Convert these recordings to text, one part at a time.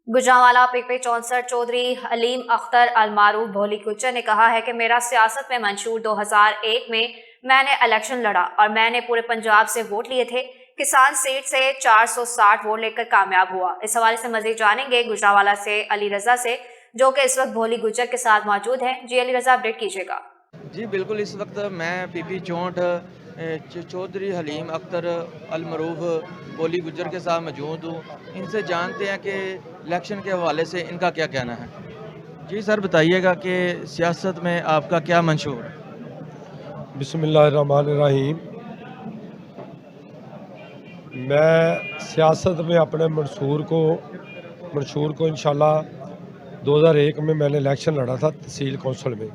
Gujranwala PP 64 Chaudhary Aleem Akhtar अलमारूफ भोली गुज्जर ने कहा है कि मेरा सियासत में मंशूर 2001 में मैंने इलेक्शन लड़ा और मैंने पूरे पंजाब से वोट लिए थे। किसान सीट से 460 वोट लेकर कामयाब हुआ। इस हवाले से मजीद जानेंगे गुजरांवाला से अली रजा से, जो कि इस वक्त भोली गुज्जर के साथ मौजूद हैं। जी अली रजा, अपडेट कीजिएगा। जी बिल्कुल, इस वक्त मैं पीपी 64 चौधरी हलीम अख्तर अलमरूफ बोली गुज्जर के साथ मौजूद हूँ। इनसे जानते हैं कि इलेक्शन के हवाले से इनका क्या कहना है। जी सर, बताइएगा कि सियासत में आपका क्या मंशूर है। बिस्मिल्लाहिर्रहमानिर्रहीम। मैं सियासत में अपने मंशूर को इंशाल्लाह 2001 में मैंने इलेक्शन लड़ा था तहसील कौंसल में,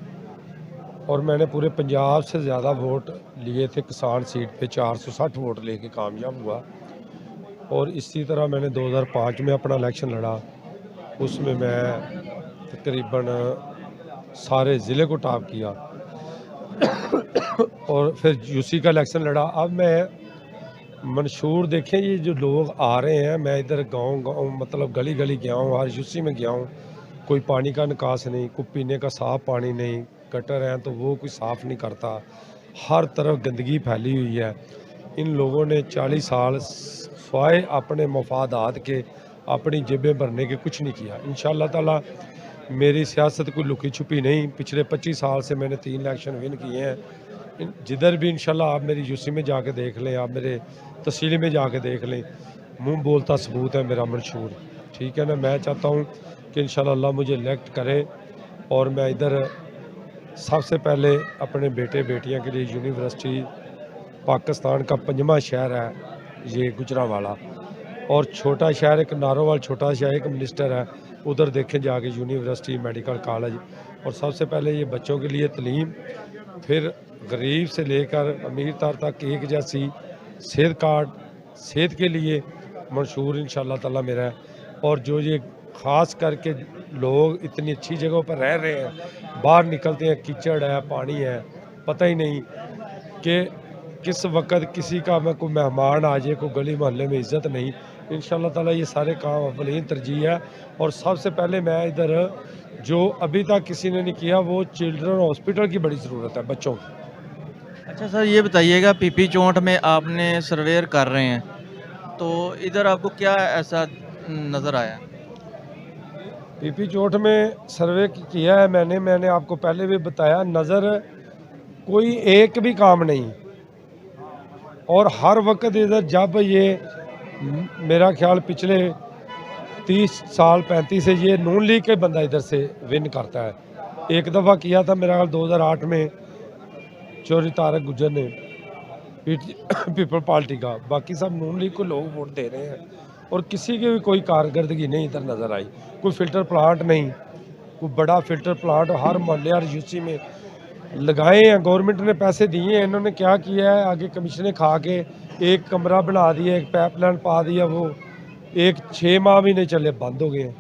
और मैंने पूरे पंजाब से ज़्यादा वोट लिए थे। किसान सीट पे 460 वोट लेके कामयाब हुआ। और इसी तरह मैंने 2005 में अपना इलेक्शन लड़ा, उसमें मैं तकरीबन सारे ज़िले को टॉप किया। और फिर यूसी का इलेक्शन लड़ा। अब मैं मंशूर देखें, ये जो लोग आ रहे हैं, मैं इधर गांव मतलब गली गली गया हूँ, हर यूसी में गया हूँ। कोई पानी का निकास नहीं, कोई पीने का साफ़ पानी नहीं, गटर हैं तो वो कोई साफ़ नहीं करता, हर तरफ गंदगी फैली हुई है। इन लोगों ने 40 साल स्वाय अपने मफादात के, अपनी जेबें भरने के कुछ नहीं किया। इंशाअल्लाह ताला मेरी सियासत कोई लुकी छुपी नहीं। पिछले 25 साल से मैंने 3 इलेक्शन विन किए हैं। जिधर भी इंशाल्लाह, आप मेरी यूसी में जाके देख लें, आप मेरे तहसील में जाके देख लें, मुंह बोलता सबूत है मेरा मंशूर। ठीक है ना। मैं चाहता हूँ कि इंशाल्लाह अल्लाह मुझे इलेक्ट करे और मैं इधर सबसे पहले अपने बेटे बेटियां के लिए यूनिवर्सिटी, पाकिस्तान का 5वां शहर है ये गुजरांवाला, और छोटा शहर एक नारोवाल, छोटा शहर एक मिनिस्टर है, उधर देखें जाके यूनिवर्सिटी, मेडिकल कॉलेज। और सबसे पहले ये बच्चों के लिए तलीम, फिर गरीब से लेकर अमीर तक एक जैसी सेहत कार्ड, सेहत के लिए मंशूर इंशाअल्लाह ताला मेरा है। और जो ये ख़ास करके लोग इतनी अच्छी जगहों पर रह रहे हैं, बाहर निकलते हैं कीचड़ है, पानी है, पता ही नहीं कि किस वक्त किसी का मैं कोई मेहमान आ जाए, कोई गली मोहल्ले में इज़्ज़त नहीं। इंशाअल्लाह ताला ये सारे काम अव्वलीन तरजीह है। और सबसे पहले मैं इधर, जो अभी तक किसी ने नहीं किया, वो चिल्ड्रन हॉस्पिटल की बड़ी ज़रूरत है बच्चों की। अच्छा सर, ये बताइएगा, पीपी 64 में आपने सर्वेयर कर रहे हैं, तो इधर आपको क्या ऐसा नज़र आया। पीपी 64 में सर्वे किया है मैंने आपको पहले भी बताया, नज़र कोई एक भी काम नहीं। और हर वक्त इधर, जब ये मेरा ख्याल पिछले 30 साल 35 से ये नून लीग के बंदा इधर से विन करता है। एक दफ़ा किया था मेरा ख्याल 2008 में चौधरी तारक गुज्जर ने पीपल पार्टी का, बाकी सब नून लीग को लोग वोट दे रहे हैं। और किसी की भी कोई कारकर्दगी नहीं इधर नज़र आई। कोई फ़िल्टर प्लांट नहीं, कोई बड़ा फ़िल्टर प्लांट हर मोहल्ले और यूसी में लगाए हैं। गवर्नमेंट ने पैसे दिए हैं, इन्होंने क्या किया है, आगे कमीशनें खा के एक कमरा बना दिया, एक पाइपलाइन पा दिया, वो 6 माह भी नहीं चले, बंद हो गए हैं।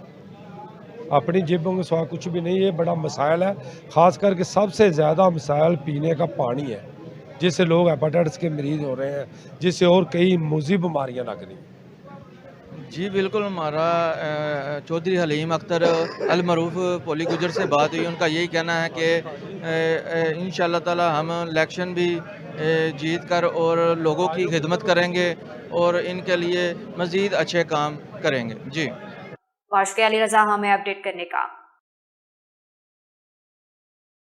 अपनी जेबों के सिवा कुछ भी नहीं। ये बड़ा मसाइल है। ख़ास करके सबसे ज़्यादा मसाइल पीने का पानी है, जिससे लोग हेपेटाइटिस के मरीज़ हो रहे हैं, जिससे और कई मूजी बीमारियाँ लग रही हैं। जी बिल्कुल, हमारा चौधरी हलीम अख्तर अलमरूफ पोली गुजर से बात हुई। उनका यही कहना है कि इंशाअल्लाह ताला हम इलेक्शन भी जीत कर और लोगों की खिदमत करेंगे और इनके लिए मज़ीद अच्छे काम करेंगे। जी वाशके अली रजा हमें अपडेट करने का।